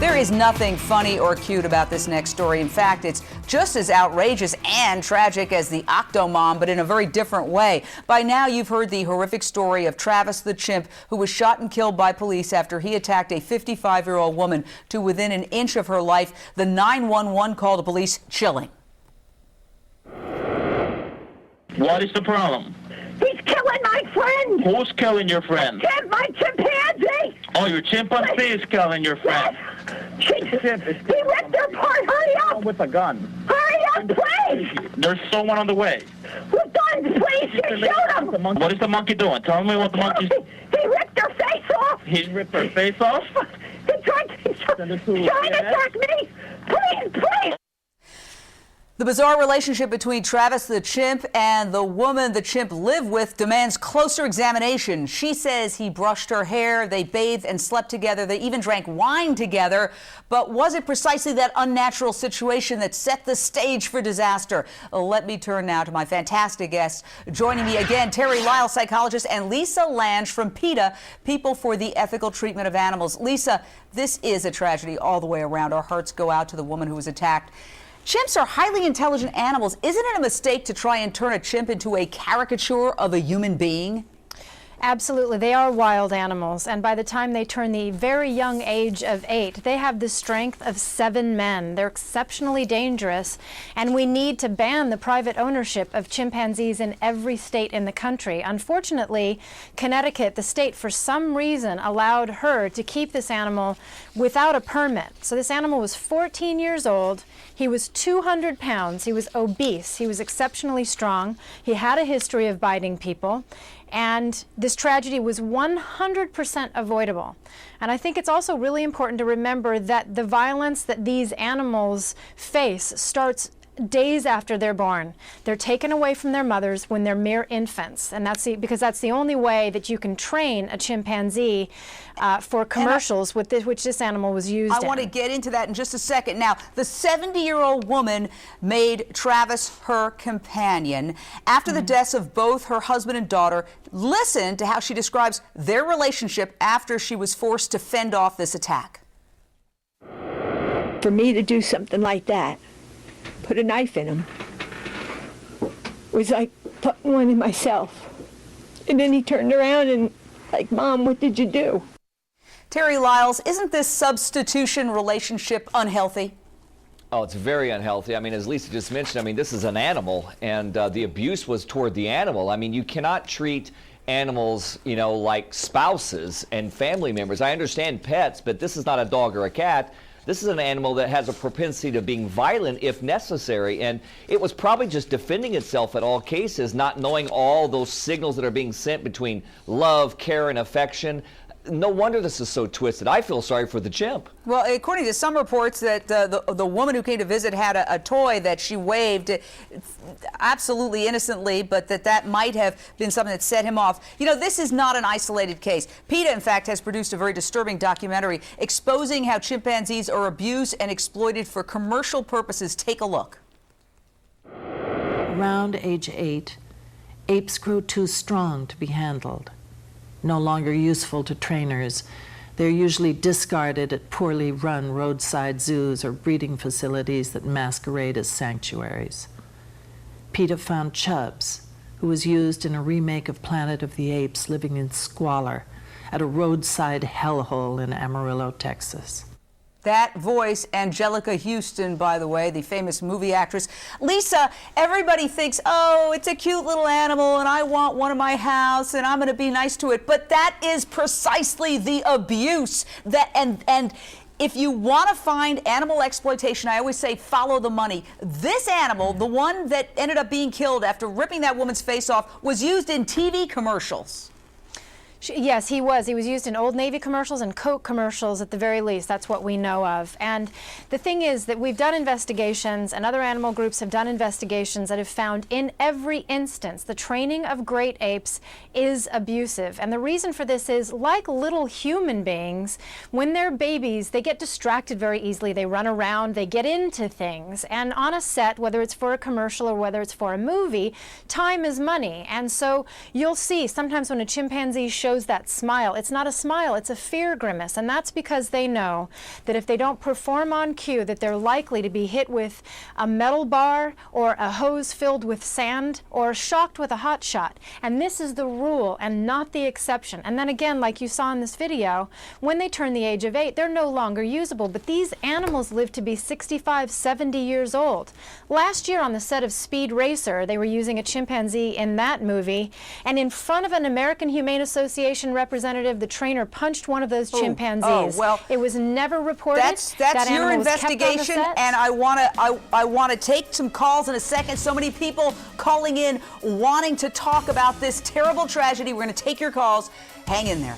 There is nothing funny or cute about this next story. In fact, it's just as outrageous and tragic as the Octomom, but in a very different way. By now, you've heard the horrific story of Travis the chimp, who was shot and killed by police after he attacked a 55-year-old woman to within an inch of her life. The 911 call to police, chilling. What is the problem? He's killing my friend! Who's killing your friend? My chimpanzee! Oh, your chimpanzee is killing your friend. He ripped her apart! Hurry up! With a gun. Hurry up, please! There's someone on the way. With guns, please! Shoot him! What is the monkey doing? Tell me what the monkey's... He ripped her face off! He ripped her face off? He's trying to attack me! Please! The bizarre relationship between Travis the chimp and the woman the chimp lived with demands closer examination. She says he brushed her hair, they bathed and slept together, they even drank wine together. But was it precisely that unnatural situation that set the stage for disaster? Let me turn now to my fantastic guests. Joining me again, Terry Lyle, psychologist, and Lisa Lange from PETA, People for the Ethical Treatment of Animals. Lisa, this is a tragedy all the way around. Our hearts go out to the woman who was attacked. Chimps are highly intelligent animals. Isn't it a mistake to try and turn a chimp into a caricature of a human being? Absolutely. They are wild animals, and by the time they turn the very young age of 8, they have the strength of 7 men. They're exceptionally dangerous, and we need to ban the private ownership of chimpanzees in every state in the country. Unfortunately, Connecticut, the state, for some reason allowed her to keep this animal without a permit. So this animal was 14 years old. He was 200 pounds. He was obese. He was exceptionally strong. He had a history of biting people. And this tragedy was 100% avoidable. And I think it's also really important to remember that the violence that these animals face starts days after they're born. They're taken away from their mothers when they're mere infants, and because that's the only way that you can train a chimpanzee for commercials which this animal was used in. I want to get into that in just a second. Now, the 70-year-old woman made Travis her companion. After the deaths of both her husband and daughter, listen to how she describes their relationship after she was forced to fend off this attack. For me to do something like that, put a knife in him, was like putting one in myself. And then he turned around and like, Mom, what did you do? Terry Lyles, isn't this substitution relationship unhealthy? Oh, it's very unhealthy. I mean, as Lisa just mentioned, I mean, this is an animal, and the abuse was toward the animal. I mean, you cannot treat animals, you know, like spouses and family members. I understand pets, but this is not a dog or a cat. This is an animal that has a propensity to being violent if necessary, and it was probably just defending itself at all cases, not knowing all those signals that are being sent between love, care, and affection. No wonder this is so twisted. I feel sorry for the chimp. Well, according to some reports, that the woman who came to visit had a toy that she waved absolutely innocently, but that might have been something that set him off. You know, this is not an isolated case. PETA, in fact, has produced a very disturbing documentary exposing how chimpanzees are abused and exploited for commercial purposes. Take a look. Around age 8, apes grow too strong to be handled. No longer useful to trainers, they're usually discarded at poorly run roadside zoos or breeding facilities that masquerade as sanctuaries. PETA found Chubbs, who was used in a remake of Planet of the Apes, living in squalor at a roadside hellhole in Amarillo, Texas. That voice, Angelica Houston, by the way, the famous movie actress. Lisa, everybody thinks, oh, it's a cute little animal and I want one in my house and I'm going to be nice to it. But that is precisely the abuse. And if you want to find animal exploitation, I always say follow the money. This animal, the one that ended up being killed after ripping that woman's face off, was used in TV commercials. Yes, he was. He was used in Old Navy commercials and Coke commercials at the very least. That's what we know of. And the thing is that we've done investigations, and other animal groups have done investigations that have found in every instance the training of great apes is abusive. And the reason for this is, like little human beings, when they're babies, they get distracted very easily. They run around, they get into things. And on a set, whether it's for a commercial or whether it's for a movie, time is money. And so you'll see sometimes when a chimpanzee shows shows that smile. It's not a smile, it's a fear grimace. And that's because they know that if they don't perform on cue, that they're likely to be hit with a metal bar or a hose filled with sand or shocked with a hot shot. And this is the rule and not the exception. And then again, like you saw in this video, when they turn the age of 8, they're no longer usable. But these animals live to be 65, 70 years old. Last year on the set of Speed Racer, they were using a chimpanzee in that movie, and in front of an American Humane Association representative, the trainer punched one of those chimpanzees. well, it was never reported. That's That your animal was kept on the investigation, set. and I want to take some calls in a second. So many people calling in wanting to talk about this terrible tragedy. We're going to take your calls. Hang in there.